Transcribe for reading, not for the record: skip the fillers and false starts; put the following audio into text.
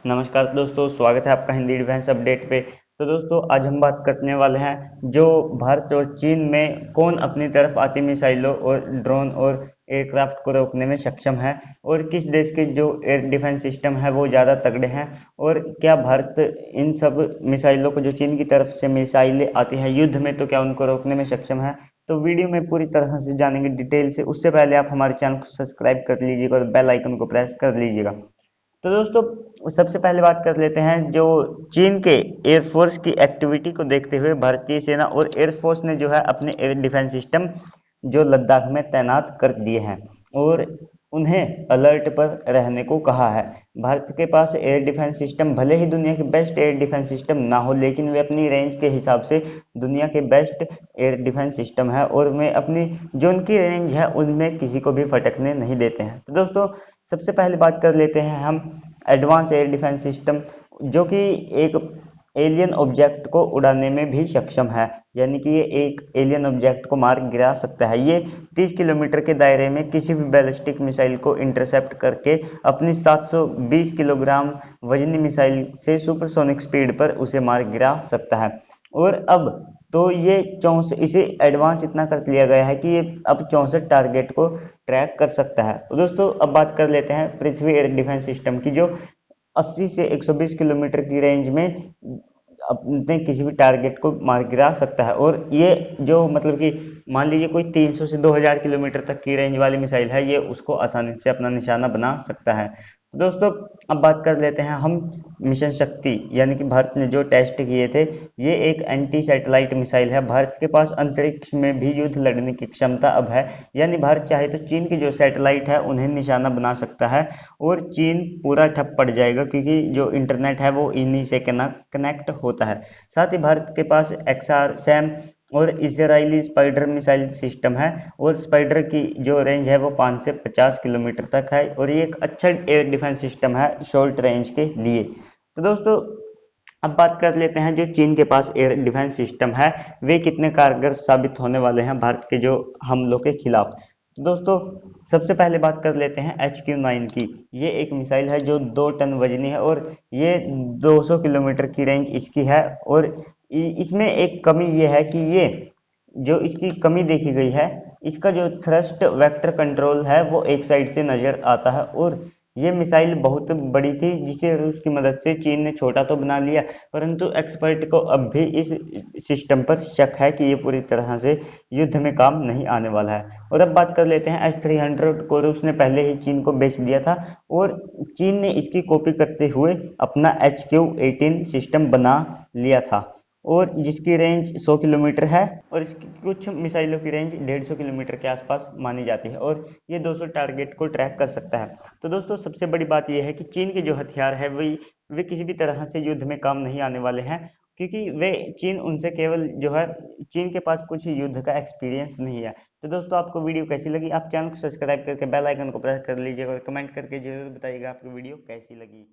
नमस्कार दोस्तों, स्वागत है आपका हिंदी डिफेंस अपडेट पे। तो दोस्तों आज हम बात करने वाले हैं जो भारत और चीन में कौन अपनी तरफ आती मिसाइलों और ड्रोन और एयरक्राफ्ट को रोकने में सक्षम है और किस देश के जो एयर डिफेंस सिस्टम है वो ज़्यादा तगड़े हैं और क्या भारत इन सब मिसाइलों को जो चीन की तरफ से मिसाइलें आती हैं युद्ध में तो क्या उनको रोकने में सक्षम है। तो वीडियो में पूरी तरह से जानेंगे डिटेल से। उससे पहले आप हमारे चैनल को सब्सक्राइब कर लीजिएगा और बेल आइकन को प्रेस कर लीजिएगा। तो दोस्तों सबसे पहले बात कर लेते हैं जो चीन के एयरफोर्स की एक्टिविटी को देखते हुए भारतीय सेना और एयरफोर्स ने जो है अपने एयर डिफेंस सिस्टम जो लद्दाख में तैनात कर दिए हैं और उन्हें अलर्ट पर रहने को कहा है। भारत के पास एयर डिफेंस सिस्टम भले ही दुनिया के बेस्ट एयर डिफेंस सिस्टम ना हो, लेकिन वे अपनी रेंज के हिसाब से दुनिया के बेस्ट एयर डिफेंस सिस्टम है और वे अपनी जो उनकी रेंज है उनमें किसी को भी फटकने नहीं देते हैं। तो दोस्तों सबसे पहले बात कर लेते हैं हम एडवांस एयर डिफेंस सिस्टम जो कि एक एलियन ऑब्जेक्ट को उड़ाने में भी सक्षम है, यानी कि ये एक एलियन ऑब्जेक्ट को मार गिरा सकता है। ये 30 किलोमीटर के दायरे में किसी भी बैलिस्टिक मिसाइल को इंटरसेप्ट करके अपनी 720 किलोग्राम वजनी मिसाइल से सुपरसोनिक स्पीड पर उसे मार गिरा सकता है। और अब तो ये 64 इसे एडवांस इतना कर लिया गया है कि ये अब 64 टारगेट को ट्रैक कर सकता है। तो दोस्तों अब बात कर लेते हैं पृथ्वी एयर डिफेंस सिस्टम की जो 80 से 120 किलोमीटर की रेंज में अपने किसी भी टारगेट को मार गिरा सकता है। और ये जो मतलब कि मान लीजिए कोई 300 से 2000 किलोमीटर तक की रेंज वाली मिसाइल है, ये उसको आसानी से अपना निशाना बना सकता है। तो दोस्तों अब बात कर लेते हैं हम मिशन शक्ति, यानी कि भारत ने जो टेस्ट किए थे। ये एक एंटी सैटेलाइट मिसाइल है। भारत के पास अंतरिक्ष में भी युद्ध लड़ने की क्षमता अब है, यानी भारत चाहे तो चीन की जो सैटेलाइट है उन्हें निशाना बना सकता है और चीन पूरा ठप पड़ जाएगा, क्योंकि जो इंटरनेट है वो इन्हीं से कनेक्ट होता है। साथ ही भारत के पास एक्सआर सैम और इजरायली स्पाइडर मिसाइल सिस्टम है और स्पाइडर की जो रेंज है वो 5 से 50 किलोमीटर तक है और ये एक अच्छा एयर डिफेंस सिस्टम है शॉर्ट रेंज के लिए। तो दोस्तों अब बात कर लेते हैं जो चीन के पास एयर डिफेंस सिस्टम है वे कितने कारगर साबित होने वाले हैं भारत के जो हमलों के खिलाफ। तो दोस्तों सबसे पहले बात कर लेते हैं HQ-9 की। ये एक मिसाइल है जो 2 टन वजनी है और ये 200 किलोमीटर की रेंज इसकी है। और इसमें एक कमी ये है कि ये जो इसकी कमी देखी गई है, इसका जो थ्रस्ट वेक्टर कंट्रोल है वो एक साइड से नजर आता है और ये मिसाइल बहुत बड़ी थी जिसे रूस की मदद से चीन ने छोटा तो बना लिया, परंतु एक्सपर्ट को अब भी इस सिस्टम पर शक है कि ये पूरी तरह से युद्ध में काम नहीं आने वाला है। और अब बात कर लेते हैं S-300 को। रूस ने पहले ही चीन को बेच दिया था और चीन ने इसकी कॉपी करते हुए अपना HQ-18 सिस्टम बना लिया था और जिसकी रेंज 100 किलोमीटर है और इसकी कुछ मिसाइलों की रेंज 150 किलोमीटर के आसपास मानी जाती है और ये 200 टारगेट को ट्रैक कर सकता है। तो दोस्तों सबसे बड़ी बात यह है कि चीन के जो हथियार है वे किसी भी तरह से युद्ध में काम नहीं आने वाले हैं, क्योंकि वे चीन उनसे केवल जो है चीन के पास कुछ युद्ध का एक्सपीरियंस नहीं है। तो दोस्तों आपको वीडियो कैसी लगी? आप चैनल को सब्सक्राइब करके बेल आइकन को प्रेस कर लीजिएगा और कमेंट करके जरूर बताइएगा आपको वीडियो कैसी लगी।